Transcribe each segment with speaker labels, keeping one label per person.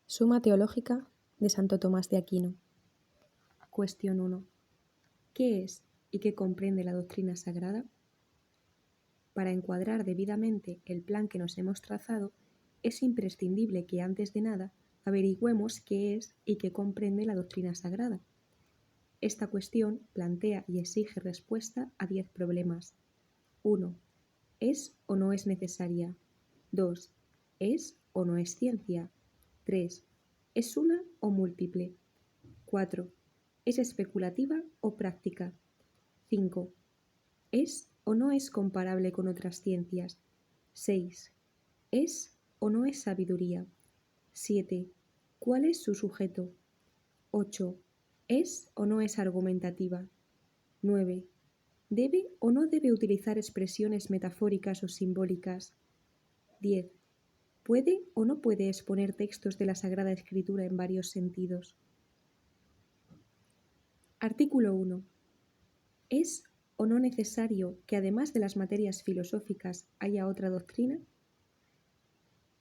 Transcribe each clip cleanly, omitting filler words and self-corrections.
Speaker 1: Suma teológica de Santo Tomás de Aquino. Cuestión 1. ¿Qué es y qué comprende la doctrina sagrada? Para encuadrar debidamente el plan que nos hemos trazado, es imprescindible que antes de nada averigüemos qué es y qué comprende la doctrina sagrada. Esta cuestión plantea y exige respuesta a 10 problemas. 1. ¿Es o no es necesaria? 2. ¿Es o no es ciencia? 3. ¿Es una o múltiple? 4. ¿Es especulativa o práctica? 5. ¿Es o no es comparable con otras ciencias? 6. ¿Es o no es sabiduría? 7. ¿Cuál es su sujeto? 8. ¿Es o no es argumentativa? 9. ¿Debe o no debe utilizar expresiones metafóricas o simbólicas? 10. ¿Puede o no puede exponer textos de la Sagrada Escritura en varios sentidos? Artículo 1. ¿Es o no necesario que además de las materias filosóficas haya otra doctrina?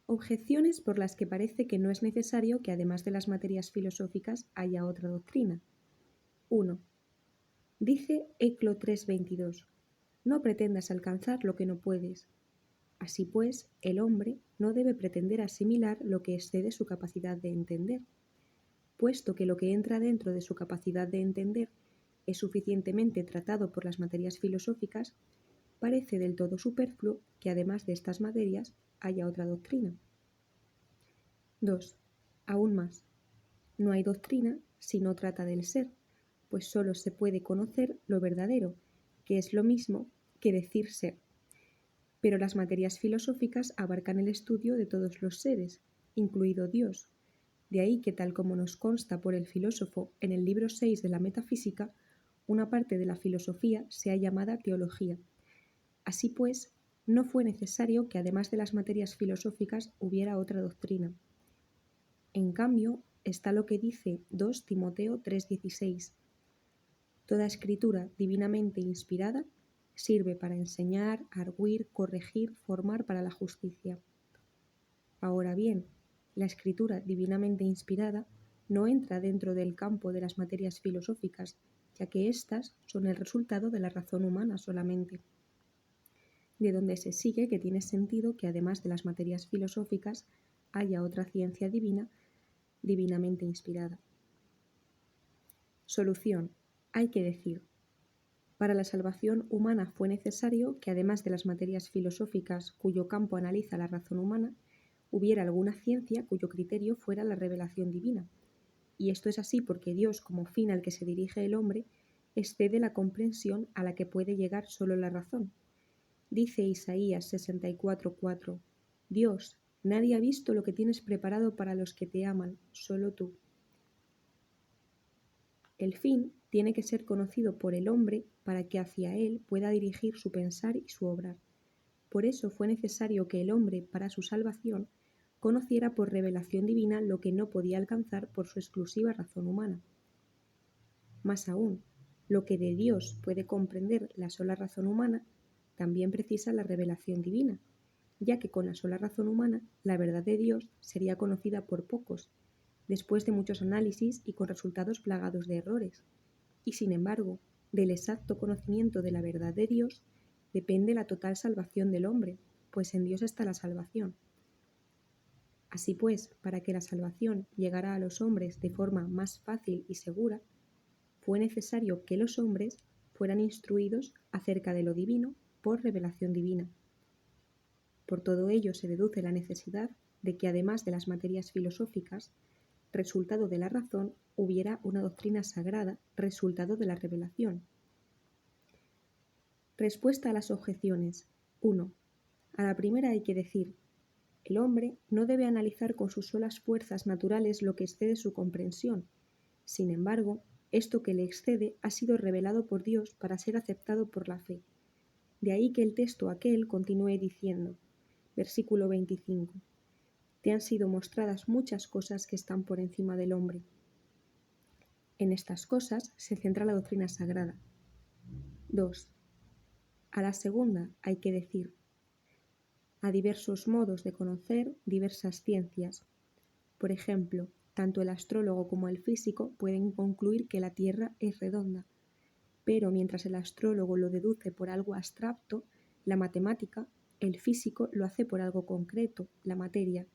Speaker 1: Objeciones por las que parece que no es necesario que además de las materias filosóficas haya otra doctrina. 1. Dice Eclo 3:22. No pretendas alcanzar lo que no puedes. Así pues, el hombre no debe pretender asimilar lo que excede su capacidad de entender, puesto que lo que entra dentro de su capacidad de entender es suficientemente tratado por las materias filosóficas, parece del todo superfluo que además de estas materias haya otra doctrina. 2. Aún más. No hay doctrina si no trata del ser, pues sólo se puede conocer lo verdadero, que es lo mismo que decir ser. Pero las materias filosóficas abarcan el estudio de todos los seres, incluido Dios. De ahí que, tal como nos consta por el filósofo en el libro 6 de la Metafísica, una parte de la filosofía sea llamada teología. Así pues, no fue necesario que además de las materias filosóficas hubiera otra doctrina. En cambio, está lo que dice 2 Timoteo 3:16. Toda escritura divinamente inspirada sirve para enseñar, argüir, corregir, formar para la justicia. Ahora bien, la escritura divinamente inspirada no entra dentro del campo de las materias filosóficas, ya que éstas son el resultado de la razón humana solamente. De donde se sigue que tiene sentido que además de las materias filosóficas haya otra ciencia divina, divinamente inspirada. Solución. Hay que decir, para la salvación humana fue necesario que además de las materias filosóficas cuyo campo analiza la razón humana, hubiera alguna ciencia cuyo criterio fuera la revelación divina. Y esto es así porque Dios, como fin al que se dirige el hombre, excede la comprensión a la que puede llegar solo la razón. Dice Isaías 64:4, Dios, nadie ha visto lo que tienes preparado para los que te aman, solo tú. El fin tiene que ser conocido por el hombre para que hacia él pueda dirigir su pensar y su obrar. Por eso fue necesario que el hombre, para su salvación, conociera por revelación divina lo que no podía alcanzar por su exclusiva razón humana. Más aún, lo que de Dios puede comprender la sola razón humana, también precisa la revelación divina, ya que con la sola razón humana la verdad de Dios sería conocida por pocos, después de muchos análisis y con resultados plagados de errores. Y sin embargo, del exacto conocimiento de la verdad de Dios depende la total salvación del hombre, pues en Dios está la salvación. Así pues, para que la salvación llegara a los hombres de forma más fácil y segura, fue necesario que los hombres fueran instruidos acerca de lo divino por revelación divina. Por todo ello se deduce la necesidad de que además de las materias filosóficas, resultado de la razón, hubiera una doctrina sagrada, resultado de la revelación. Respuesta a las objeciones. 1. A la primera hay que decir, el hombre no debe analizar con sus solas fuerzas naturales lo que excede su comprensión. Sin embargo, esto que le excede ha sido revelado por Dios para ser aceptado por la fe. De ahí que el texto aquel continúe diciendo, versículo 25, te han sido mostradas muchas cosas que están por encima del hombre. En estas cosas se centra la doctrina sagrada. 2. A la segunda hay que decir, a diversos modos de conocer diversas ciencias. Por ejemplo, tanto el astrólogo como el físico pueden concluir que la Tierra es redonda, pero mientras el astrólogo lo deduce por algo abstracto, la matemática, el físico lo hace por algo concreto, la materia.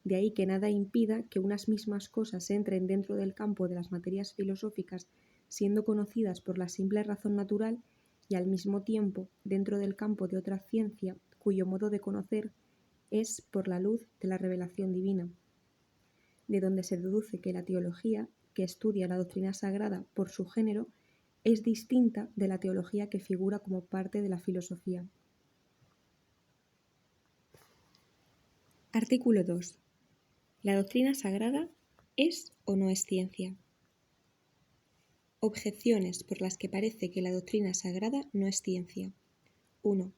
Speaker 1: De ahí que nada impida que unas mismas cosas entren dentro del campo de las materias filosóficas, siendo conocidas por la simple razón natural, y al mismo tiempo dentro del campo de otra ciencia cuyo modo de conocer es por la luz de la revelación divina, de donde se deduce que la teología, que estudia la doctrina sagrada por su género, es distinta de la teología que figura como parte de la filosofía. Artículo 2. ¿La doctrina sagrada es o no es ciencia? Objeciones por las que parece que la doctrina sagrada no es ciencia. 1.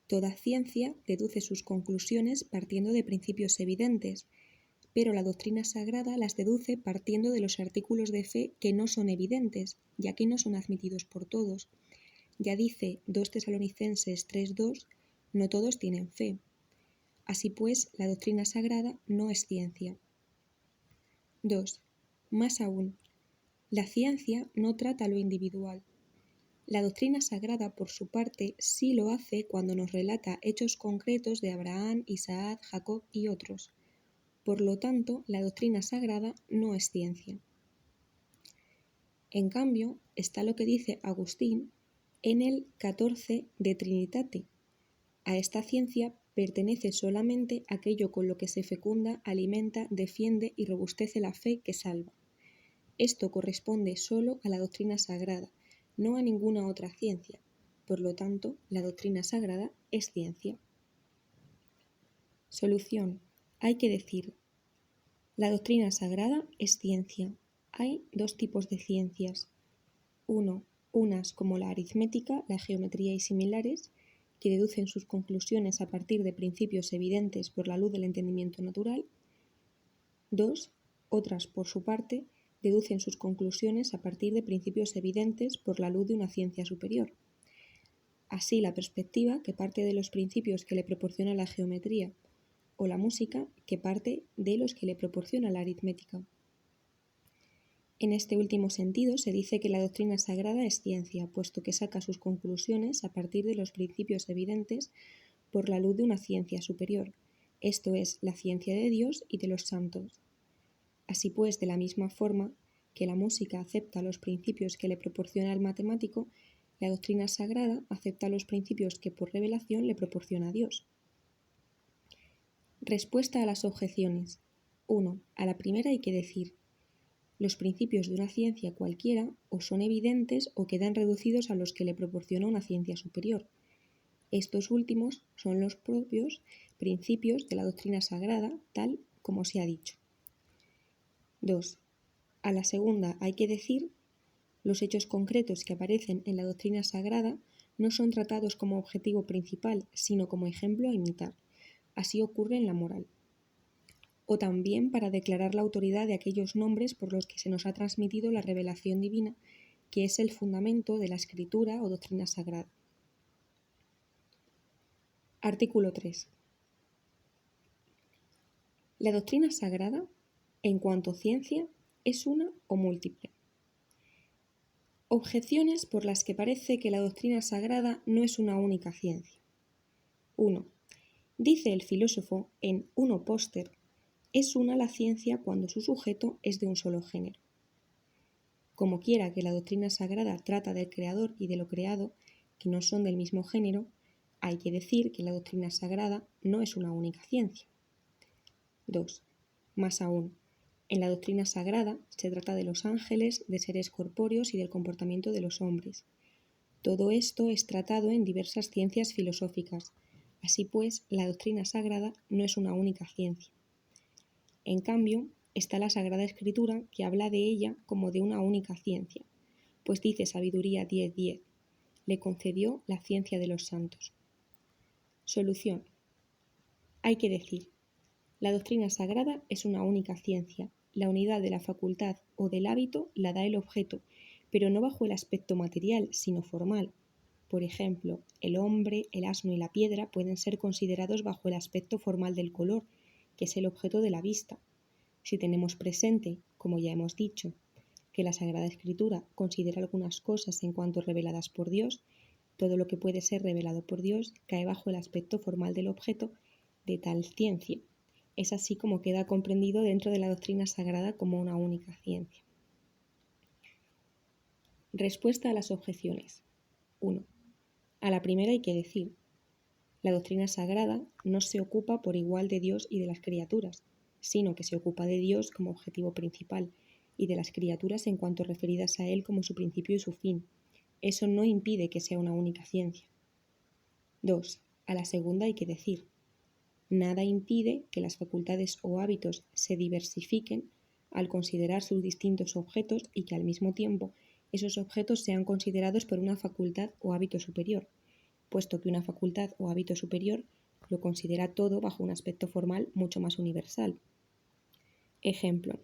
Speaker 1: Toda ciencia deduce sus conclusiones partiendo de principios evidentes, pero la doctrina sagrada las deduce partiendo de los artículos de fe que no son evidentes, ya que no son admitidos por todos. Ya dice 2 Tesalonicenses 3:2, no todos tienen fe. Así pues, la doctrina sagrada no es ciencia. 2. Más aún, la ciencia no trata lo individual. La doctrina sagrada, por su parte, sí lo hace cuando nos relata hechos concretos de Abraham, Isaac, Jacob y otros. Por lo tanto, la doctrina sagrada no es ciencia. En cambio, está lo que dice Agustín en el 14 de Trinitate. A esta ciencia pertenece solamente aquello con lo que se fecunda, alimenta, defiende y robustece la fe que salva. Esto corresponde solo a la doctrina sagrada, no a ninguna otra ciencia. Por lo tanto, la doctrina sagrada es ciencia. Solución. Hay que decir: la doctrina sagrada es ciencia. Hay dos tipos de ciencias. Unas como la aritmética, la geometría y similares, que deducen sus conclusiones a partir de principios evidentes por la luz del entendimiento natural. 2. Otras, por su parte, deducen sus conclusiones a partir de principios evidentes por la luz de una ciencia superior. Así, la perspectiva, que parte de los principios que le proporciona la geometría, o la música, que parte de los que le proporciona la aritmética. En este último sentido, se dice que la doctrina sagrada es ciencia, puesto que saca sus conclusiones a partir de los principios evidentes por la luz de una ciencia superior, esto es, la ciencia de Dios y de los santos. Así pues, de la misma forma que la música acepta los principios que le proporciona el matemático, la doctrina sagrada acepta los principios que por revelación le proporciona Dios. Respuesta a las objeciones. 1. A la primera hay que decir: los principios de una ciencia cualquiera o son evidentes o quedan reducidos a los que le proporciona una ciencia superior. Estos últimos son los propios principios de la doctrina sagrada, tal como se ha dicho. 2. A la segunda hay que decir: los hechos concretos que aparecen en la doctrina sagrada no son tratados como objetivo principal, sino como ejemplo a imitar. Así ocurre en la moral. O también para declarar la autoridad de aquellos nombres por los que se nos ha transmitido la revelación divina, que es el fundamento de la escritura o doctrina sagrada. Artículo 3. La doctrina sagrada, en cuanto ciencia, es una o múltiple. Objeciones por las que parece que la doctrina sagrada no es una única ciencia. 1. Dice el filósofo en 1 Póster: es una la ciencia cuando su sujeto es de un solo género. Como quiera que la doctrina sagrada trata del creador y de lo creado, que no son del mismo género, hay que decir que la doctrina sagrada no es una única ciencia. 2. Más aún, en la doctrina sagrada se trata de los ángeles, de seres corpóreos y del comportamiento de los hombres. Todo esto es tratado en diversas ciencias filosóficas. Así pues, la doctrina sagrada no es una única ciencia. En cambio, está la Sagrada Escritura, que habla de ella como de una única ciencia, pues dice Sabiduría 10:10: le concedió la ciencia de los santos. Solución. Hay que decir: la doctrina sagrada es una única ciencia. La unidad de la facultad o del hábito la da el objeto, pero no bajo el aspecto material, sino formal. Por ejemplo, el hombre, el asno y la piedra pueden ser considerados bajo el aspecto formal del color, que es el objeto de la vista. Si tenemos presente, como ya hemos dicho, que la Sagrada Escritura considera algunas cosas en cuanto reveladas por Dios, todo lo que puede ser revelado por Dios cae bajo el aspecto formal del objeto de tal ciencia. Es así como queda comprendido dentro de la doctrina sagrada como una única ciencia. Respuesta a las objeciones. 1. A la primera hay que decir, la doctrina sagrada no se ocupa por igual de Dios y de las criaturas, sino que se ocupa de Dios como objetivo principal y de las criaturas en cuanto referidas a Él como su principio y su fin. Eso no impide que sea una única ciencia. 2. A la segunda hay que decir, nada impide que las facultades o hábitos se diversifiquen al considerar sus distintos objetos y que al mismo tiempo esos objetos sean considerados por una facultad o hábito superior, puesto que una facultad o hábito superior lo considera todo bajo un aspecto formal mucho más universal. Ejemplo,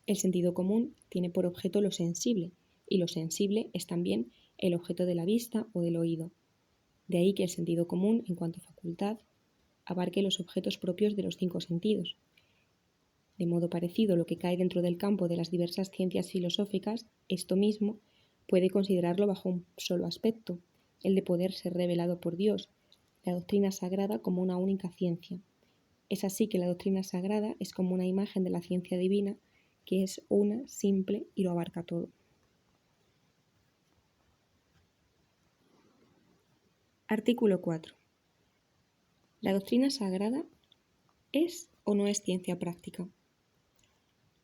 Speaker 1: el sentido común tiene por objeto lo sensible, y lo sensible es también el objeto de la vista o del oído. De ahí que el sentido común, en cuanto a facultad, abarque los objetos propios de los 5 sentidos. De modo parecido, lo que cae dentro del campo de las diversas ciencias filosóficas, esto mismo puede considerarlo bajo un solo aspecto, el de poder ser revelado por Dios, la doctrina sagrada como una única ciencia. Es así que la doctrina sagrada es como una imagen de la ciencia divina, que es una, simple y lo abarca todo. Artículo 4. ¿La doctrina sagrada es o no es ciencia práctica?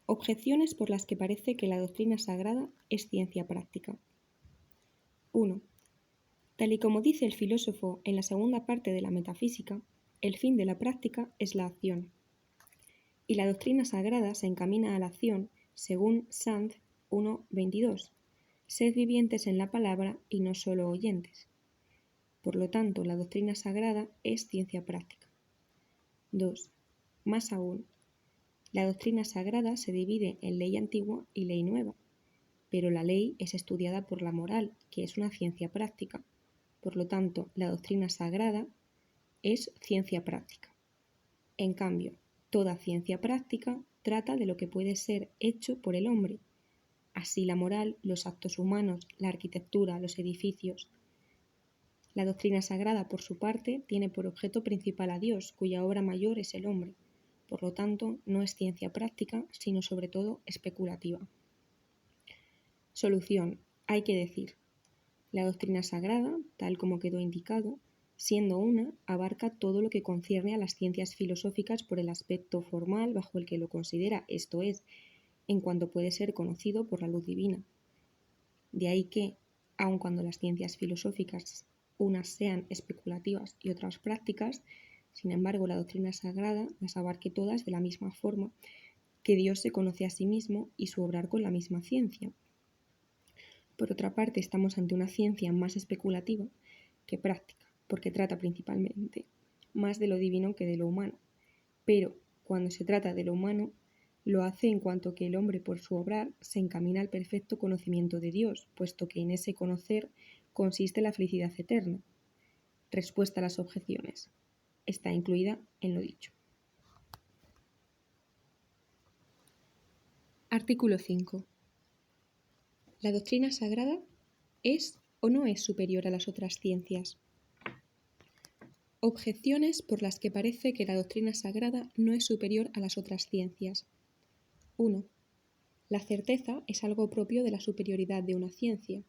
Speaker 1: Objeciones por las que parece que la doctrina sagrada es ciencia práctica. 1. Tal y como dice el filósofo en la segunda parte de la Metafísica, el fin de la práctica es la acción. Y la doctrina sagrada se encamina a la acción según Sant 1.22. Sed vivientes en la palabra y no solo oyentes. Por lo tanto, la doctrina sagrada es ciencia práctica. 2. Más aún, la doctrina sagrada se divide en ley antigua y ley nueva, pero la ley es estudiada por la moral, que es una ciencia práctica. Por lo tanto, la doctrina sagrada es ciencia práctica. En cambio, toda ciencia práctica trata de lo que puede ser hecho por el hombre. Así la moral, los actos humanos, la arquitectura, los edificios. La doctrina sagrada, por su parte, tiene por objeto principal a Dios, cuya obra mayor es el hombre. Por lo tanto, no es ciencia práctica, sino sobre todo especulativa. Solución. Hay que decir, la doctrina sagrada, tal como quedó indicado, siendo una, abarca todo lo que concierne a las ciencias filosóficas por el aspecto formal bajo el que lo considera, esto es, en cuanto puede ser conocido por la luz divina. De ahí que, aun cuando las ciencias filosóficas unas sean especulativas y otras prácticas, sin embargo la doctrina sagrada las abarque todas de la misma forma que Dios se conoce a sí mismo y su obrar con la misma ciencia. Por otra parte, estamos ante una ciencia más especulativa que práctica, porque trata principalmente más de lo divino que de lo humano. Pero, cuando se trata de lo humano, lo hace en cuanto que el hombre por su obrar se encamina al perfecto conocimiento de Dios, puesto que en ese conocer consiste la felicidad eterna. Respuesta a las objeciones. Está incluida en lo dicho. Artículo 5. ¿La doctrina sagrada es o no es superior a las otras ciencias? Objeciones por las que parece que la doctrina sagrada no es superior a las otras ciencias. 1. La certeza es algo propio de la superioridad de una ciencia,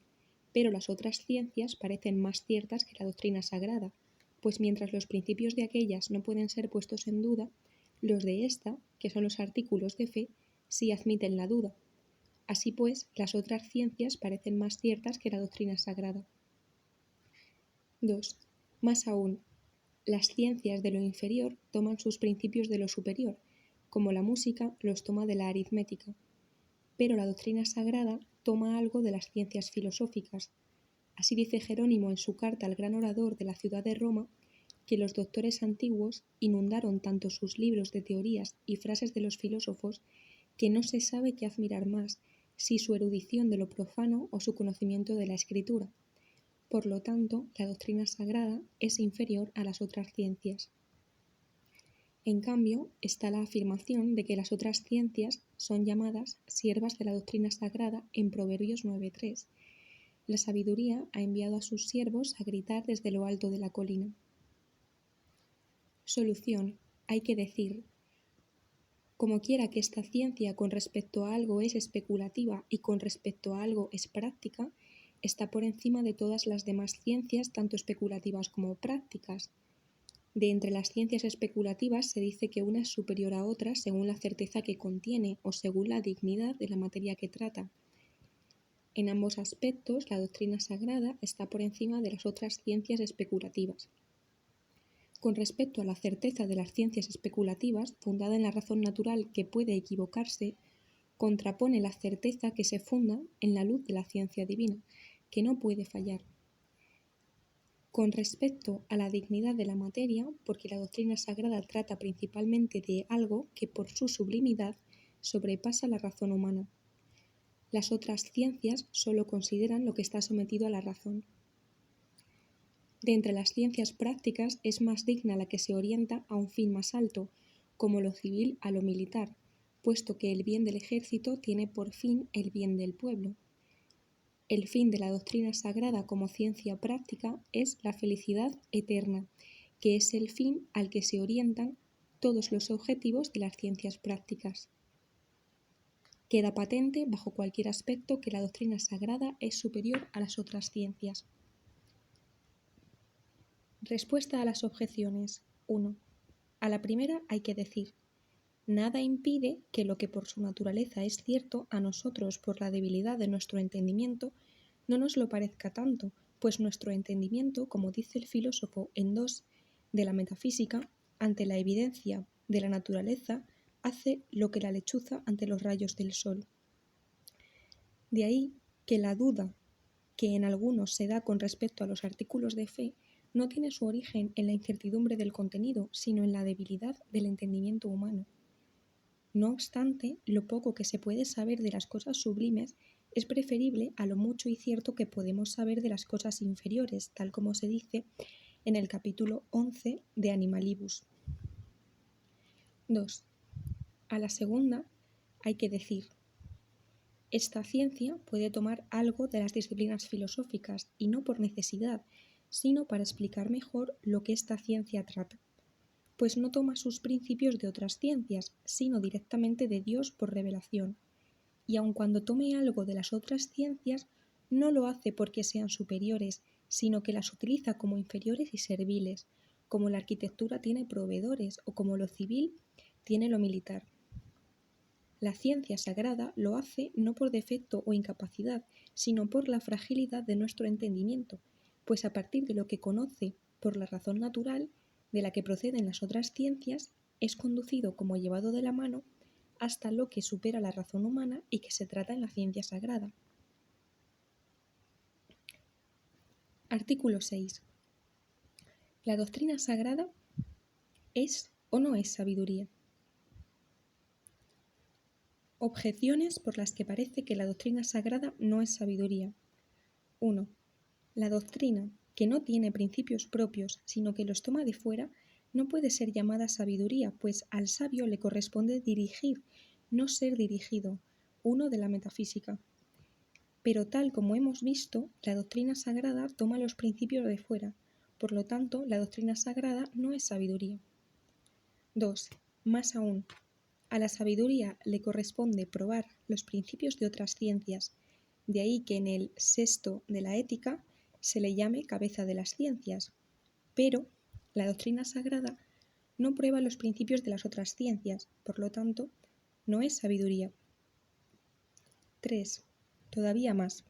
Speaker 1: pero las otras ciencias parecen más ciertas que la doctrina sagrada, pues mientras los principios de aquellas no pueden ser puestos en duda, los de esta, que son los artículos de fe, sí admiten la duda. Así pues, las otras ciencias parecen más ciertas que la doctrina sagrada. 2. Más aún, las ciencias de lo inferior toman sus principios de lo superior, como la música los toma de la aritmética. Pero la doctrina sagrada toma algo de las ciencias filosóficas. Así dice Jerónimo en su carta al gran orador de la ciudad de Roma, que los doctores antiguos inundaron tanto sus libros de teorías y frases de los filósofos que no se sabe qué admirar más, si su erudición de lo profano o su conocimiento de la escritura. Por lo tanto, la doctrina sagrada es inferior a las otras ciencias. En cambio, está la afirmación de que las otras ciencias son llamadas siervas de la doctrina sagrada en Proverbios 9:3. La sabiduría ha enviado a sus siervos a gritar desde lo alto de la colina. Solución. Hay que decir, como quiera que esta ciencia con respecto a algo es especulativa y con respecto a algo es práctica, está por encima de todas las demás ciencias, tanto especulativas como prácticas. De entre las ciencias especulativas se dice que una es superior a otra según la certeza que contiene o según la dignidad de la materia que trata. En ambos aspectos, la doctrina sagrada está por encima de las otras ciencias especulativas. Con respecto a la certeza de las ciencias especulativas, fundada en la razón natural que puede equivocarse, contrapone la certeza que se funda en la luz de la ciencia divina, que no puede fallar. Con respecto a la dignidad de la materia, porque la doctrina sagrada trata principalmente de algo que por su sublimidad sobrepasa la razón humana. Las otras ciencias solo consideran lo que está sometido a la razón. De entre las ciencias prácticas es más digna la que se orienta a un fin más alto, como lo civil a lo militar, puesto que el bien del ejército tiene por fin el bien del pueblo. El fin de la doctrina sagrada como ciencia práctica es la felicidad eterna, que es el fin al que se orientan todos los objetivos de las ciencias prácticas. Queda patente bajo cualquier aspecto que la doctrina sagrada es superior a las otras ciencias. Respuesta a las objeciones. 1. A la primera hay que decir, nada impide que lo que por su naturaleza es cierto a nosotros por la debilidad de nuestro entendimiento no nos lo parezca tanto, pues nuestro entendimiento, como dice el filósofo en 2 de la metafísica, ante la evidencia de la naturaleza, hace lo que la lechuza ante los rayos del sol. De ahí que la duda que en algunos se da con respecto a los artículos de fe no tiene su origen en la incertidumbre del contenido, sino en la debilidad del entendimiento humano. No obstante, lo poco que se puede saber de las cosas sublimes es preferible a lo mucho y cierto que podemos saber de las cosas inferiores, tal como se dice en el capítulo 11 de Animalibus. 2. A la segunda hay que decir, esta ciencia puede tomar algo de las disciplinas filosóficas y no por necesidad, sino para explicar mejor lo que esta ciencia trata, pues no toma sus principios de otras ciencias, sino directamente de Dios por revelación, y aun cuando tome algo de las otras ciencias, no lo hace porque sean superiores, sino que las utiliza como inferiores y serviles, como la arquitectura tiene proveedores o como lo civil tiene lo militar. La ciencia sagrada lo hace no por defecto o incapacidad, sino por la fragilidad de nuestro entendimiento, pues a partir de lo que conoce por la razón natural, de la que proceden las otras ciencias, es conducido como llevado de la mano hasta lo que supera la razón humana y que se trata en la ciencia sagrada. Artículo 6. ¿La doctrina sagrada es o no es sabiduría? Objeciones por las que parece que la doctrina sagrada no es sabiduría. 1. La doctrina, que no tiene principios propios, sino que los toma de fuera, no puede ser llamada sabiduría, pues al sabio le corresponde dirigir, no ser dirigido. 1 de la metafísica. Pero tal como hemos visto, la doctrina sagrada toma los principios de fuera, por lo tanto, la doctrina sagrada no es sabiduría. 2. Más aún, a la sabiduría le corresponde probar los principios de otras ciencias, de ahí que en el 6 de la ética se le llame cabeza de las ciencias, pero la doctrina sagrada no prueba los principios de las otras ciencias, por lo tanto, no es sabiduría. 3. Todavía más.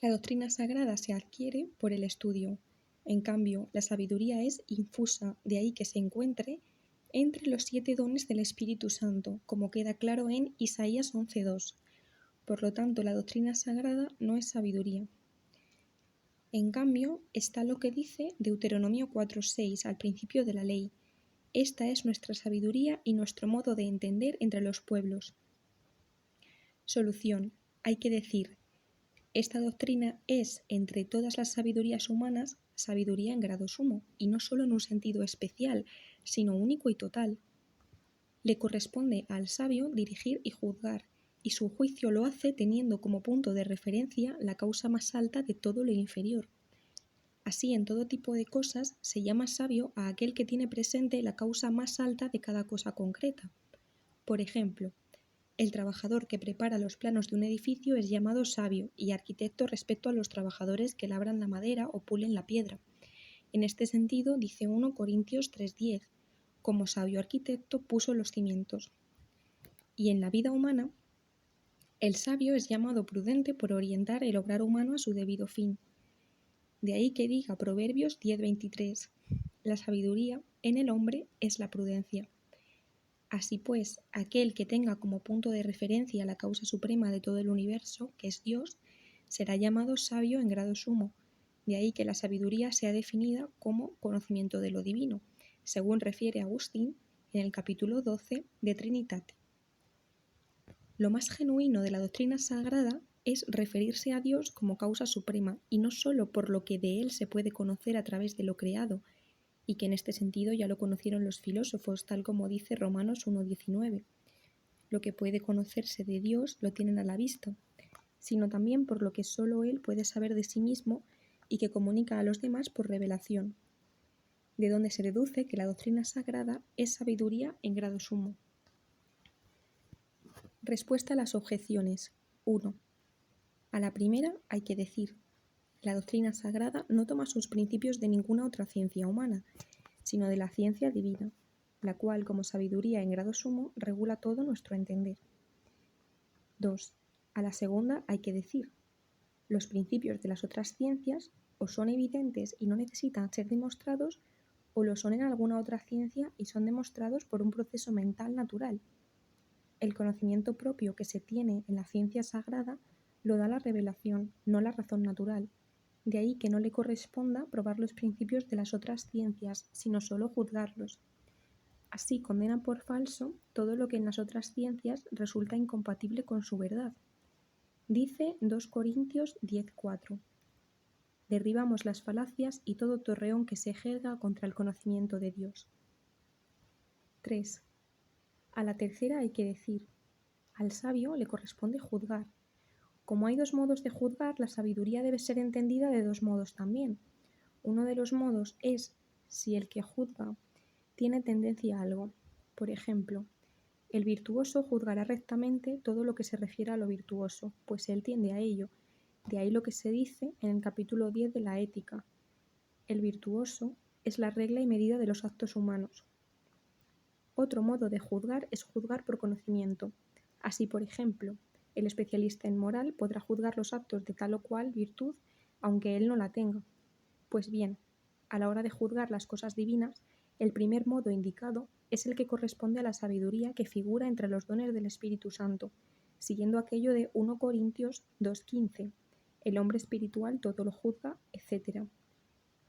Speaker 1: La doctrina sagrada se adquiere por el estudio, en cambio, la sabiduría es infusa, de ahí que se encuentre entre los 7 dones del Espíritu Santo, como queda claro en Isaías 11:2. Por lo tanto, la doctrina sagrada no es sabiduría. En cambio, está lo que dice Deuteronomio 4:6 al principio de la ley. Esta es nuestra sabiduría y nuestro modo de entender entre los pueblos. Solución. Hay que decir, esta doctrina es, entre todas las sabidurías humanas, sabiduría en grado sumo, y no solo en un sentido especial, sino único y total. Le corresponde al sabio dirigir y juzgar, y su juicio lo hace teniendo como punto de referencia la causa más alta de todo lo inferior. Así, en todo tipo de cosas se llama sabio a aquel que tiene presente la causa más alta de cada cosa concreta. Por ejemplo, el trabajador que prepara los planos de un edificio es llamado sabio y arquitecto respecto a los trabajadores que labran la madera o pulen la piedra. En este sentido, dice 1 Corintios 3:10, como sabio arquitecto puso los cimientos. Y en la vida humana, el sabio es llamado prudente por orientar el obrar humano a su debido fin. De ahí que diga Proverbios 10:23, la sabiduría en el hombre es la prudencia. Así pues, aquel que tenga como punto de referencia la causa suprema de todo el universo, que es Dios, será llamado sabio en grado sumo. De ahí que la sabiduría sea definida como conocimiento de lo divino, según refiere Agustín en el capítulo 12 de Trinitate. Lo más genuino de la doctrina sagrada es referirse a Dios como causa suprema, y no sólo por lo que de Él se puede conocer a través de lo creado, y que en este sentido ya lo conocieron los filósofos, tal como dice Romanos 1:19. Lo que puede conocerse de Dios lo tienen a la vista, sino también por lo que solo Él puede saber de sí mismo y que comunica a los demás por revelación, de donde se deduce que la doctrina sagrada es sabiduría en grado sumo. Respuesta a las objeciones. 1. A la primera hay que decir, la doctrina sagrada no toma sus principios de ninguna otra ciencia humana, sino de la ciencia divina, la cual, como sabiduría en grado sumo, regula todo nuestro entender. 2. A la segunda hay que decir, los principios de las otras ciencias o son evidentes y no necesitan ser demostrados, o lo son en alguna otra ciencia y son demostrados por un proceso mental natural. El conocimiento propio que se tiene en la ciencia sagrada lo da la revelación, no la razón natural. De ahí que no le corresponda probar los principios de las otras ciencias, sino solo juzgarlos. Así condena por falso todo lo que en las otras ciencias resulta incompatible con su verdad. Dice 2 Corintios 10:4. Derribamos las falacias y todo torreón que se jerga contra el conocimiento de Dios. 3. A la tercera hay que decir, al sabio le corresponde juzgar. Como hay dos modos de juzgar, la sabiduría debe ser entendida de dos modos también. Uno de los modos es si el que juzga tiene tendencia a algo. Por ejemplo, el virtuoso juzgará rectamente todo lo que se refiere a lo virtuoso, pues él tiende a ello. De ahí lo que se dice en el capítulo 10 de la Ética. El virtuoso es la regla y medida de los actos humanos. Otro modo de juzgar es juzgar por conocimiento. Así, por ejemplo, el especialista en moral podrá juzgar los actos de tal o cual virtud, aunque él no la tenga. Pues bien, a la hora de juzgar las cosas divinas, el primer modo indicado es el que corresponde a la sabiduría que figura entre los dones del Espíritu Santo, siguiendo aquello de 1 Corintios 2:15, el hombre espiritual todo lo juzga, etc.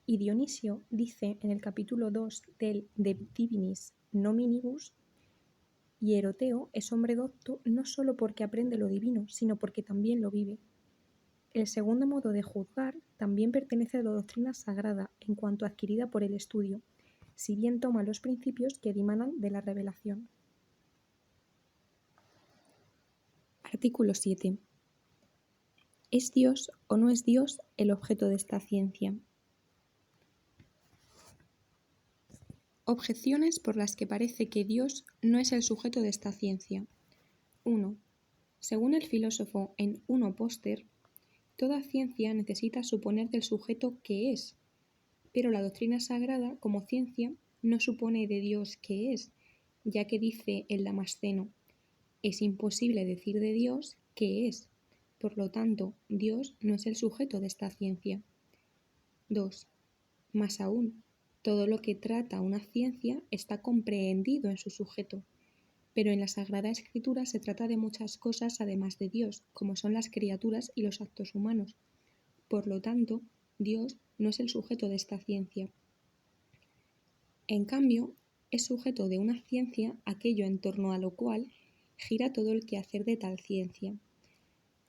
Speaker 1: Y Dionisio dice en el capítulo 2 del De Divinis Nominibus, Hieroteo es hombre docto no solo porque aprende lo divino, sino porque también lo vive. El segundo modo de juzgar también pertenece a la doctrina sagrada en cuanto adquirida por el estudio, si bien toma los principios que dimanan de la revelación. Artículo 7. ¿Es Dios o no es Dios el objeto de esta ciencia? Objeciones por las que parece que Dios no es el sujeto de esta ciencia. 1. Según el filósofo en 1 Póster, toda ciencia necesita suponer del sujeto que es, pero la doctrina sagrada, como ciencia, no supone de Dios que es, ya que dice el Damasceno, es imposible decir de Dios que es, por lo tanto, Dios no es el sujeto de esta ciencia. 2. Más aún, todo lo que trata una ciencia está comprehendido en su sujeto, pero en la Sagrada Escritura se trata de muchas cosas además de Dios, como son las criaturas y los actos humanos. Por lo tanto, Dios no es el sujeto de esta ciencia. En cambio, es sujeto de una ciencia aquello en torno a lo cual gira todo el quehacer de tal ciencia.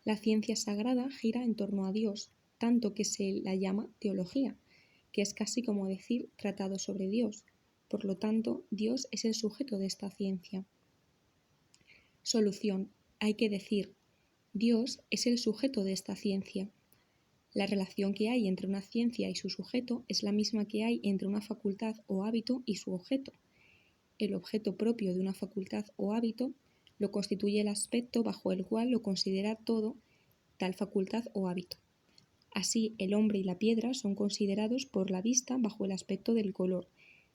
Speaker 1: La ciencia sagrada gira en torno a Dios, tanto que se la llama teología, que es casi como decir tratado sobre Dios, Por lo tanto, Dios es el sujeto de esta ciencia. Solución. Hay que decir, Dios es el sujeto de esta ciencia. La relación que hay entre una ciencia y su sujeto es la misma que hay entre una facultad o hábito y su objeto. El objeto propio de una facultad o hábito lo constituye el aspecto bajo el cual lo considera todo tal facultad o hábito. Así, el hombre y la piedra son considerados por la vista bajo el aspecto del color,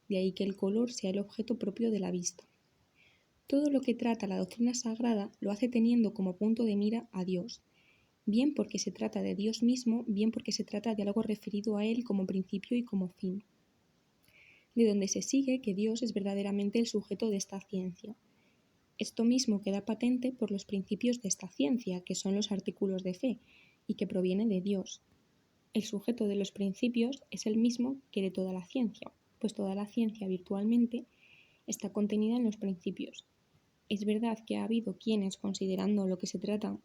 Speaker 1: de ahí que el color sea el objeto propio de la vista. Todo lo que trata la doctrina sagrada lo hace teniendo como punto de mira a Dios, bien porque se trata de Dios mismo, bien porque se trata de algo referido a Él como principio y como fin. De donde se sigue que Dios es verdaderamente el sujeto de esta ciencia. Esto mismo queda patente por los principios de esta ciencia, que son los artículos de fe, y que proviene de Dios. El sujeto de los principios es el mismo que de toda la ciencia, pues toda la ciencia virtualmente está contenida en los principios. Es verdad que ha habido quienes, considerando lo que se trata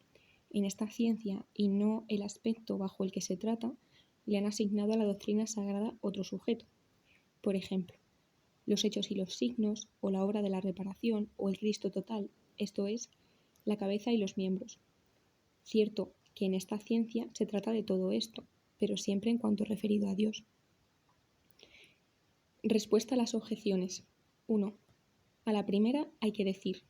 Speaker 1: en esta ciencia y no el aspecto bajo el que se trata, le han asignado a la doctrina sagrada otro sujeto. Por ejemplo, los hechos y los signos, o la obra de la reparación, o el Cristo total, esto es, la cabeza y los miembros. Cierto que en esta ciencia se trata de todo esto, pero siempre en cuanto referido a Dios. Respuesta a las objeciones. 1. A la primera hay que decir,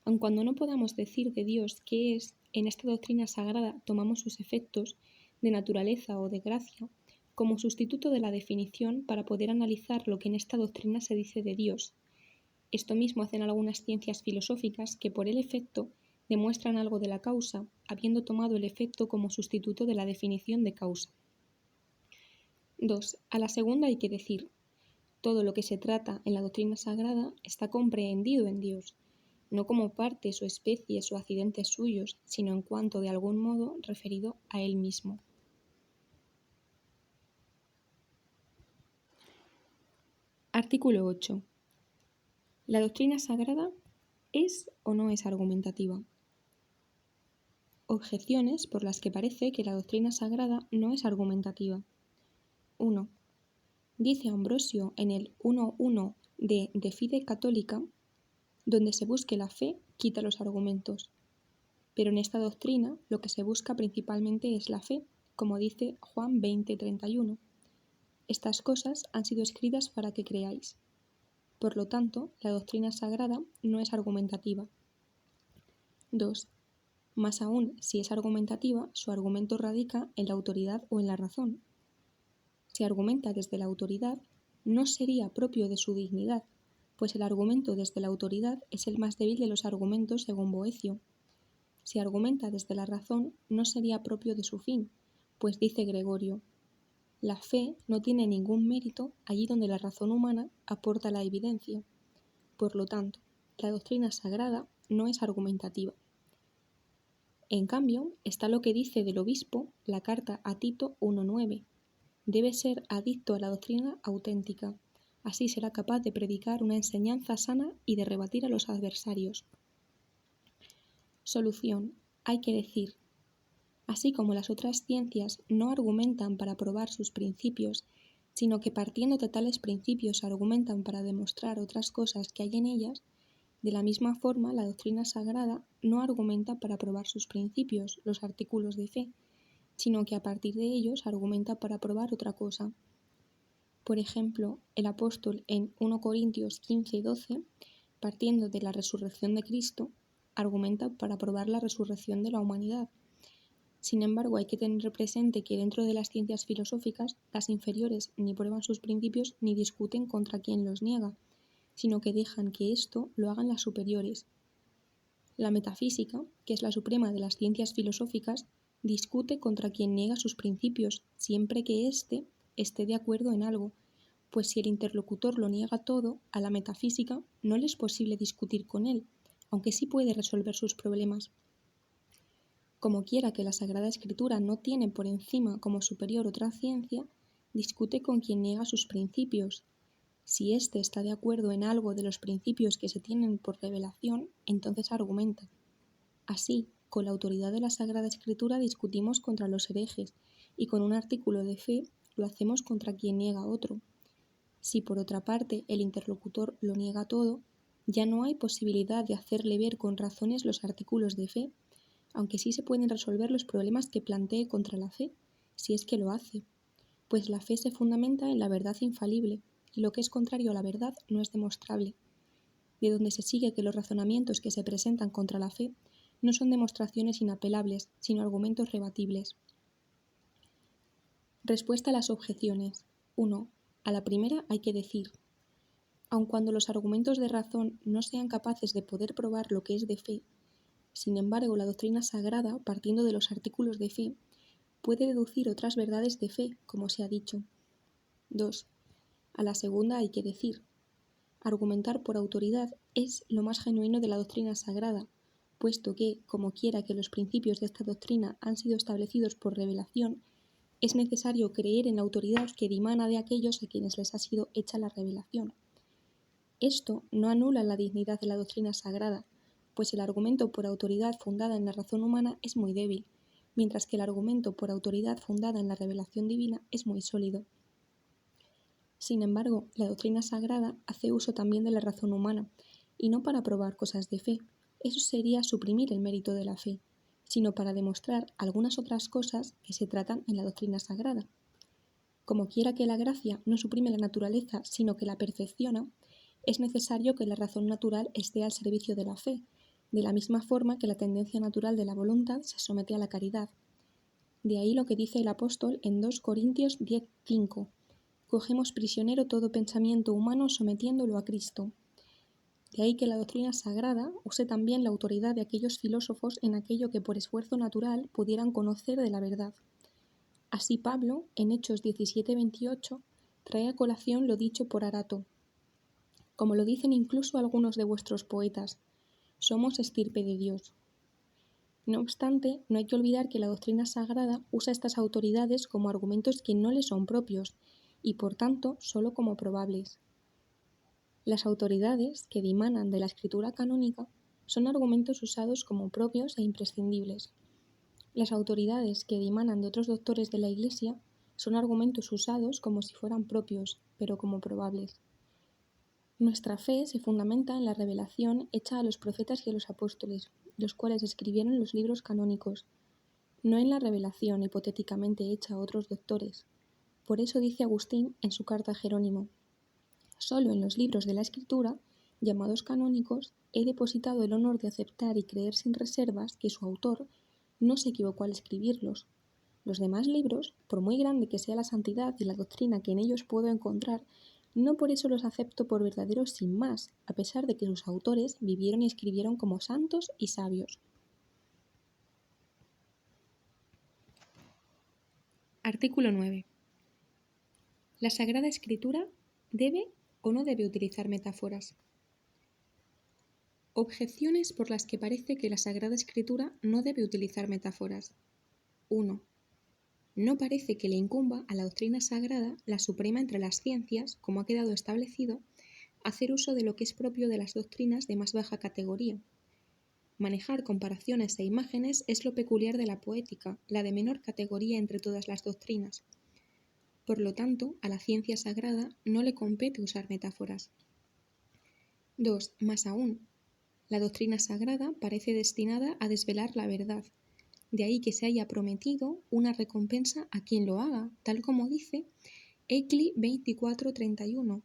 Speaker 1: aun cuando no podamos decir de Dios qué es, en esta doctrina sagrada tomamos sus efectos de naturaleza o de gracia como sustituto de la definición para poder analizar lo que en esta doctrina se dice de Dios. Esto mismo hacen algunas ciencias filosóficas que por el efecto demuestran algo de la causa, habiendo tomado el efecto como sustituto de la definición de causa. 2. A la segunda hay que decir, todo lo que se trata en la doctrina sagrada está comprendido en Dios, no como partes o especies o accidentes suyos, sino en cuanto de algún modo referido a Él mismo. Artículo 8. ¿La doctrina sagrada es o no es argumentativa? Objeciones por las que parece que la doctrina sagrada no es argumentativa. 1. Dice Ambrosio en el 1.1 de Fide Católica, donde se busque la fe, quita los argumentos. Pero en esta doctrina lo que se busca principalmente es la fe, como dice Juan 20:31. Estas cosas han sido escritas para que creáis. Por lo tanto, la doctrina sagrada no es argumentativa. 2. Más aún, si es argumentativa, su argumento radica en la autoridad o en la razón. Si argumenta desde la autoridad, no sería propio de su dignidad, pues el argumento desde la autoridad es el más débil de los argumentos según Boecio. Si argumenta desde la razón, no sería propio de su fin, pues dice Gregorio, la fe no tiene ningún mérito allí donde la razón humana aporta la evidencia. Por lo tanto, la doctrina sagrada no es argumentativa. En cambio, está lo que dice del obispo la carta a Tito 1.9. Debe ser adicto a la doctrina auténtica, así será capaz de predicar una enseñanza sana y de rebatir a los adversarios. Solución. Hay que decir, así como las otras ciencias no argumentan para probar sus principios, sino que partiendo de tales principios argumentan para demostrar otras cosas que hay en ellas, de la misma forma la doctrina sagrada no argumenta para probar sus principios, los artículos de fe, sino que a partir de ellos argumenta para probar otra cosa. Por ejemplo, el apóstol en 1 Corintios 15:12, partiendo de la resurrección de Cristo, argumenta para probar la resurrección de la humanidad. Sin embargo, hay que tener presente que dentro de las ciencias filosóficas, las inferiores ni prueban sus principios ni discuten contra quien los niega, sino que dejan que esto lo hagan las superiores. La metafísica, que es la suprema de las ciencias filosóficas, discute contra quien niega sus principios, siempre que éste esté de acuerdo en algo, pues si el interlocutor lo niega todo, a la metafísica no le es posible discutir con él, aunque sí puede resolver sus problemas. Como quiera que la Sagrada Escritura no tiene por encima como superior otra ciencia, discute con quien niega sus principios. Si éste está de acuerdo en algo de los principios que se tienen por revelación, entonces argumenta. Así, con la autoridad de la Sagrada Escritura discutimos contra los herejes, y con un artículo de fe lo hacemos contra quien niega otro. Si por otra parte el interlocutor lo niega todo, ya no hay posibilidad de hacerle ver con razones los artículos de fe, aunque sí se pueden resolver los problemas que plantee contra la fe, si es que lo hace, pues la fe se fundamenta en la verdad infalible, y lo que es contrario a la verdad no es demostrable, de donde se sigue que los razonamientos que se presentan contra la fe no son demostraciones inapelables, sino argumentos rebatibles. Respuesta a las objeciones. 1. A la primera hay que decir: aun cuando los argumentos de razón no sean capaces de poder probar lo que es de fe, sin embargo la doctrina sagrada, partiendo de los artículos de fe, puede deducir otras verdades de fe, como se ha dicho. 2. A la segunda hay que decir: argumentar por autoridad es lo más genuino de la doctrina sagrada, puesto que, como quiera que los principios de esta doctrina han sido establecidos por revelación, es necesario creer en la autoridad que dimana de aquellos a quienes les ha sido hecha la revelación. Esto no anula la dignidad de la doctrina sagrada, pues el argumento por autoridad fundada en la razón humana es muy débil, mientras que el argumento por autoridad fundada en la revelación divina es muy sólido. Sin embargo, la doctrina sagrada hace uso también de la razón humana, y no para probar cosas de fe, eso sería suprimir el mérito de la fe, sino para demostrar algunas otras cosas que se tratan en la doctrina sagrada. Como quiera que la gracia no suprime la naturaleza, sino que la perfecciona, es necesario que la razón natural esté al servicio de la fe, de la misma forma que la tendencia natural de la voluntad se somete a la caridad. De ahí lo que dice el apóstol en 2 Corintios 10:5: cogemos prisionero todo pensamiento humano sometiéndolo a Cristo. De ahí que la doctrina sagrada use también la autoridad de aquellos filósofos en aquello que por esfuerzo natural pudieran conocer de la verdad. Así Pablo, en Hechos 17:28, trae a colación lo dicho por Arato. Como lo dicen incluso algunos de vuestros poetas, somos estirpe de Dios. No obstante, no hay que olvidar que la doctrina sagrada usa estas autoridades como argumentos que no le son propios, y por tanto solo como probables. Las autoridades que dimanan de la escritura canónica son argumentos usados como propios e imprescindibles. Las autoridades que dimanan de otros doctores de la Iglesia son argumentos usados como si fueran propios, pero como probables. Nuestra fe se fundamenta en la revelación hecha a los profetas y a los apóstoles, los cuales escribieron los libros canónicos, no en la revelación hipotéticamente hecha a otros doctores. Por eso dice Agustín en su carta a Jerónimo: solo en los libros de la Escritura, llamados canónicos, he depositado el honor de aceptar y creer sin reservas que su autor no se equivocó al escribirlos. Los demás libros, por muy grande que sea la santidad y la doctrina que en ellos puedo encontrar, no por eso los acepto por verdaderos sin más, a pesar de que sus autores vivieron y escribieron como santos y sabios. Artículo 9. La Sagrada Escritura debe o no debe utilizar metáforas. Objeciones por las que parece que la Sagrada Escritura no debe utilizar metáforas. 1. No parece que le incumba a la doctrina sagrada, la suprema entre las ciencias, como ha quedado establecido, hacer uso de lo que es propio de las doctrinas de más baja categoría. Manejar comparaciones e imágenes es lo peculiar de la poética, la de menor categoría entre todas las doctrinas. Por lo tanto, a la ciencia sagrada no le compete usar metáforas. 2. Más aún, la doctrina sagrada parece destinada a desvelar la verdad. De ahí que se haya prometido una recompensa a quien lo haga, tal como dice Ecli 24:31: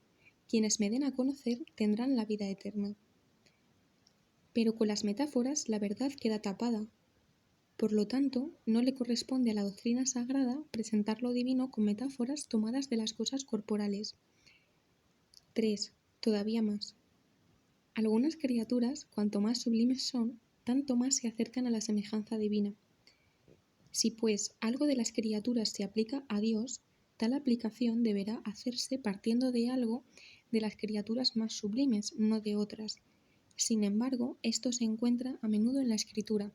Speaker 1: quienes me den a conocer tendrán la vida eterna. Pero con las metáforas la verdad queda tapada. Por lo tanto, no le corresponde a la doctrina sagrada presentar lo divino con metáforas tomadas de las cosas corporales. 3. Todavía más. Algunas criaturas, cuanto más sublimes son, tanto más se acercan a la semejanza divina. Si pues algo de las criaturas se aplica a Dios, tal aplicación deberá hacerse partiendo de algo de las criaturas más sublimes, no de otras. Sin embargo, esto se encuentra a menudo en la Escritura.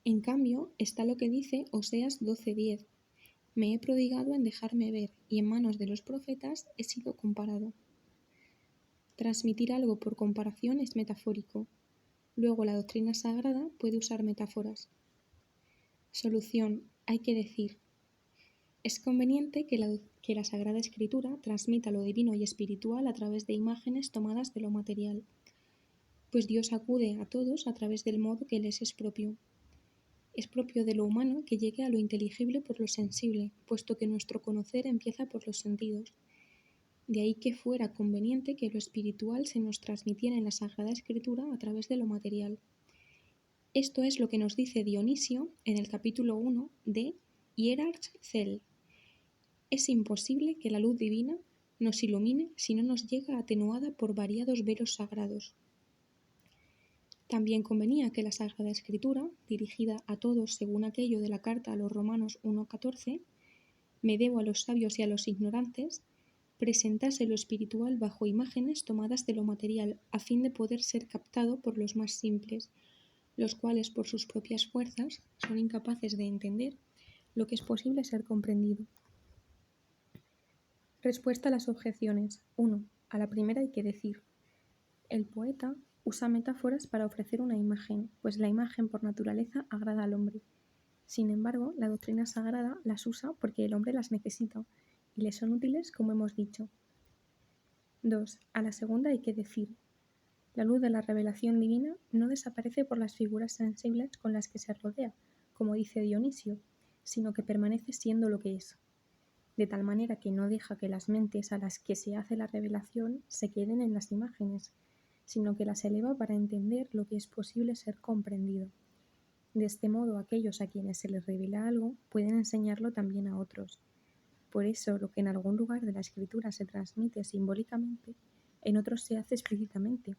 Speaker 1: En cambio, está lo que dice Oseas 12:10: me he prodigado en dejarme ver, y en manos de los profetas he sido comparado. Transmitir algo por comparación es metafórico. Luego la doctrina sagrada puede usar metáforas. Solución: hay que decir: Es conveniente que la Sagrada Escritura transmita lo divino y espiritual a través de imágenes tomadas de lo material, pues Dios acude a todos a través del modo que les es propio. Es propio de lo humano que llegue a lo inteligible por lo sensible, puesto que nuestro conocer empieza por los sentidos. De ahí que fuera conveniente que lo espiritual se nos transmitiera en la Sagrada Escritura a través de lo material. Esto es lo que nos dice Dionisio en el capítulo 1 de Hierarch Cel. Es imposible que la luz divina nos ilumine si no nos llega atenuada por variados velos sagrados. También convenía que la Sagrada Escritura, dirigida a todos según aquello de la carta a los Romanos 1:14, me debo a los sabios y a los ignorantes, presentase lo espiritual bajo imágenes tomadas de lo material, a fin de poder ser captado por los más simples, los cuales por sus propias fuerzas son incapaces de entender lo que es posible ser comprendido. Respuesta a las objeciones. 1. A la primera hay que decir: el poeta usa metáforas para ofrecer una imagen, pues la imagen por naturaleza agrada al hombre. Sin embargo, la doctrina sagrada las usa porque el hombre las necesita y le son útiles, como hemos dicho. 2. A la segunda hay que decir: la luz de la revelación divina no desaparece por las figuras sensibles con las que se rodea, como dice Dionisio, sino que permanece siendo lo que es, de tal manera que no deja que las mentes a las que se hace la revelación se queden en las imágenes, sino que las eleva para entender lo que es posible ser comprendido. De este modo, aquellos a quienes se les revela algo pueden enseñarlo también a otros. Por eso, lo que en algún lugar de la escritura se transmite simbólicamente, en otros se hace explícitamente.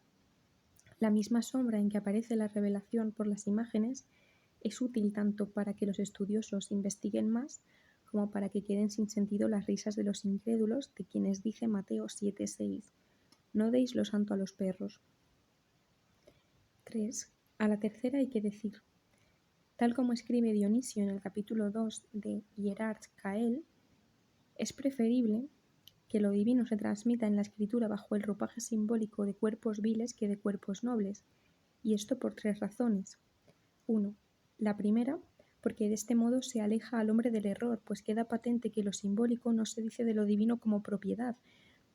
Speaker 1: La misma sombra en que aparece la revelación por las imágenes es útil tanto para que los estudiosos investiguen más como para que queden sin sentido las risas de los incrédulos, de quienes dice Mateo 7:6: no deis lo santo a los perros. 3. A la tercera hay que decir: tal como escribe Dionisio en el capítulo 2 de Hierarch Cael, es preferible que lo divino se transmita en la escritura bajo el ropaje simbólico de cuerpos viles que de cuerpos nobles, y esto por 3 razones. 1. La primera, porque de este modo se aleja al hombre del error, pues queda patente que lo simbólico no se dice de lo divino como propiedad,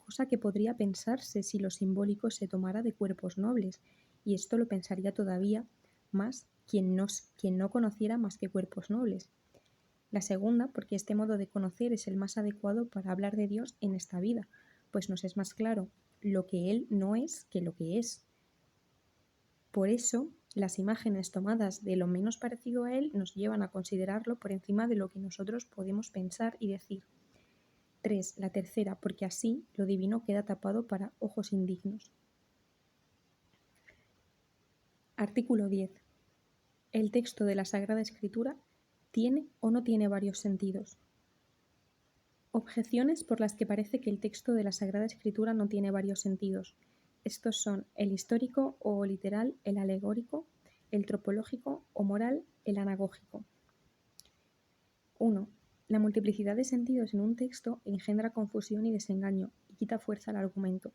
Speaker 1: cosa que podría pensarse si lo simbólico se tomara de cuerpos nobles, y esto lo pensaría todavía más quien no conociera más que cuerpos nobles. La segunda, porque este modo de conocer es el más adecuado para hablar de Dios en esta vida, pues nos es más claro lo que Él no es que lo que es. Por eso, las imágenes tomadas de lo menos parecido a Él nos llevan a considerarlo por encima de lo que nosotros podemos pensar y decir. 3. La tercera, porque así lo divino queda tapado para ojos indignos. Artículo 10. El texto de la Sagrada Escritura ¿tiene o no tiene varios sentidos? Objeciones por las que parece que el texto de la Sagrada Escritura no tiene varios sentidos. Estos son el histórico o literal, el alegórico, el tropológico o moral, el anagógico. 1. La multiplicidad de sentidos en un texto engendra confusión y desengaño y quita fuerza al argumento.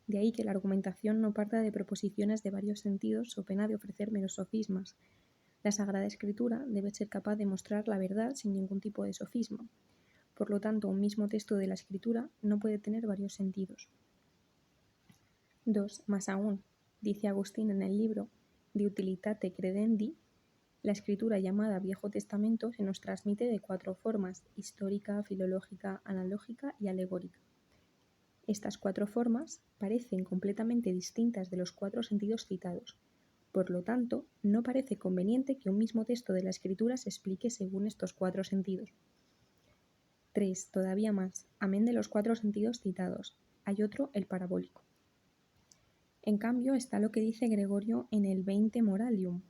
Speaker 1: De ahí que la argumentación no parta de proposiciones de varios sentidos so pena de ofrecer meros sofismas. La Sagrada Escritura debe ser capaz de mostrar la verdad sin ningún tipo de sofisma. Por lo tanto, un mismo texto de la Escritura no puede tener varios sentidos. 2. Más aún, dice Agustín en el libro De Utilitate Credendi, la escritura llamada Viejo Testamento se nos transmite de 4 formas: histórica, filológica, analógica y alegórica. Estas 4 formas parecen completamente distintas de los 4 sentidos citados. Por lo tanto, no parece conveniente que un mismo texto de la escritura se explique según estos 4 sentidos. 3. Todavía más, amén de los 4 sentidos citados, hay otro, el parabólico. En cambio, está lo que dice Gregorio en el 20 Moralium.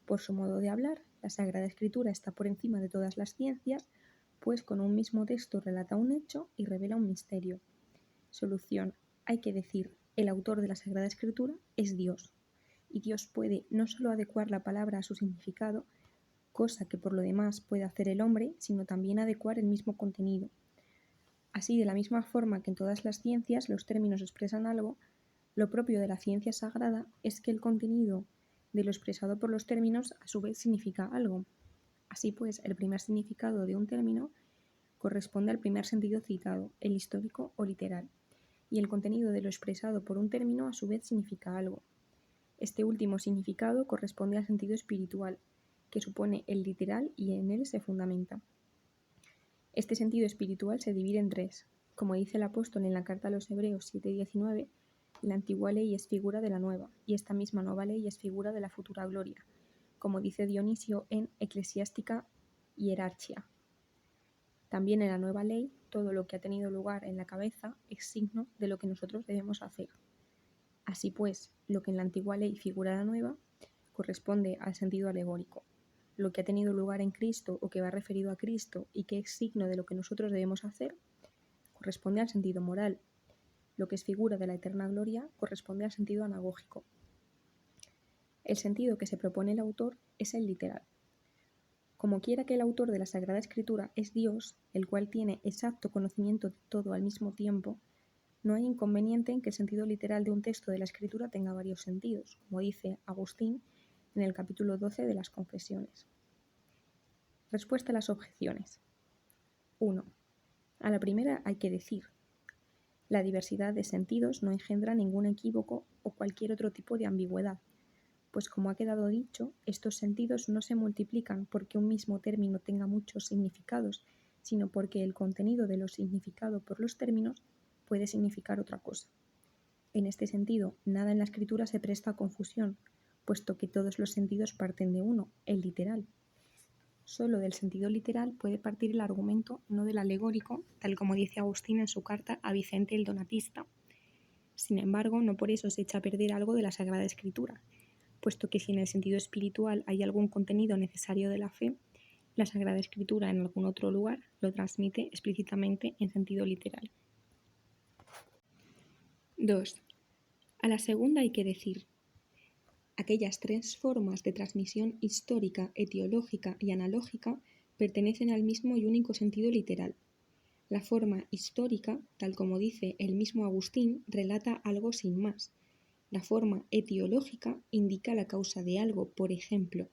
Speaker 1: Por su modo de hablar, la Sagrada Escritura está por encima de todas las ciencias, pues con un mismo texto relata un hecho y revela un misterio. Solución: hay que decir, el autor de la Sagrada Escritura es Dios, y Dios puede no solo adecuar la palabra a su significado, cosa que por lo demás puede hacer el hombre, sino también adecuar el mismo contenido. Así, de la misma forma que en todas las ciencias los términos expresan algo, lo propio de la ciencia sagrada es que el contenido de lo expresado por los términos a su vez significa algo. Así pues, el primer significado de un término corresponde al primer sentido citado, el histórico o literal, y el contenido de lo expresado por un término a su vez significa algo. Este último significado corresponde al sentido espiritual, que supone el literal y en él se fundamenta. Este sentido espiritual se divide en tres. Como dice el apóstol en la carta a los Hebreos 7:19, la antigua ley es figura de la nueva, y esta misma nueva ley es figura de la futura gloria, como dice Dionisio en Eclesiástica Hierarchia. También en la nueva ley, todo lo que ha tenido lugar en la cabeza es signo de lo que nosotros debemos hacer. Así pues, lo que en la antigua ley figura la nueva, corresponde al sentido alegórico. Lo que ha tenido lugar en Cristo o que va referido a Cristo y que es signo de lo que nosotros debemos hacer, corresponde al sentido moral. Lo que es figura de la eterna gloria corresponde al sentido anagógico. El sentido que se propone el autor es el literal. Como quiera que el autor de la Sagrada Escritura es Dios, el cual tiene exacto conocimiento de todo al mismo tiempo, no hay inconveniente en que el sentido literal de un texto de la Escritura tenga varios sentidos, como dice Agustín en el capítulo 12 de las Confesiones. Respuesta a las objeciones. 1. A la primera hay que decir: la diversidad de sentidos no engendra ningún equívoco o cualquier otro tipo de ambigüedad, pues como ha quedado dicho, estos sentidos no se multiplican porque un mismo término tenga muchos significados, sino porque el contenido de lo significado por los términos puede significar otra cosa. En este sentido, nada en la escritura se presta a confusión, puesto que todos los sentidos parten de uno, el literal. Solo del sentido literal puede partir el argumento, no del alegórico, tal como dice Agustín en su carta a Vicente el Donatista. Sin embargo, no por eso se echa a perder algo de la Sagrada Escritura, puesto que si en el sentido espiritual hay algún contenido necesario de la fe, la Sagrada Escritura en algún otro lugar lo transmite explícitamente en sentido literal. 2. A la segunda hay que decir: aquellas tres formas de transmisión histórica, etiológica y analógica pertenecen al mismo y único sentido literal. La forma histórica, tal como dice el mismo Agustín, relata algo sin más. La forma etiológica indica la causa de algo, por ejemplo,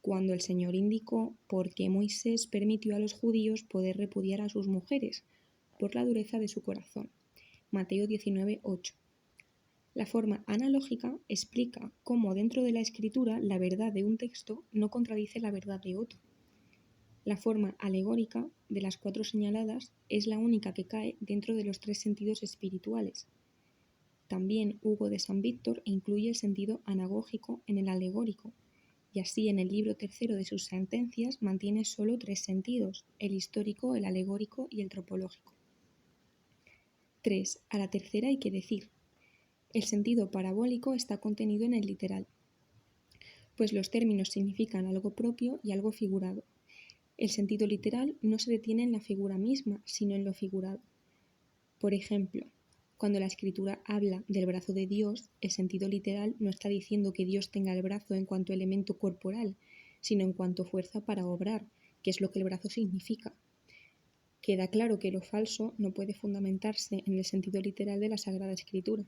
Speaker 1: cuando el Señor indicó por qué Moisés permitió a los judíos poder repudiar a sus mujeres, por la dureza de su corazón. Mateo 19:8. La forma analógica explica cómo dentro de la escritura la verdad de un texto no contradice la verdad de otro. La forma alegórica, de las cuatro señaladas, es la única que cae dentro de los tres sentidos espirituales. También Hugo de San Víctor incluye el sentido anagógico en el alegórico, y así en el libro tercero de sus sentencias mantiene solo tres sentidos: el histórico, el alegórico y el tropológico. 3. A la tercera hay que decir: el sentido parabólico está contenido en el literal, pues los términos significan algo propio y algo figurado. El sentido literal no se detiene en la figura misma, sino en lo figurado. Por ejemplo, cuando la Escritura habla del brazo de Dios, el sentido literal no está diciendo que Dios tenga el brazo en cuanto elemento corporal, sino en cuanto fuerza para obrar, que es lo que el brazo significa. Queda claro que lo falso no puede fundamentarse en el sentido literal de la Sagrada Escritura.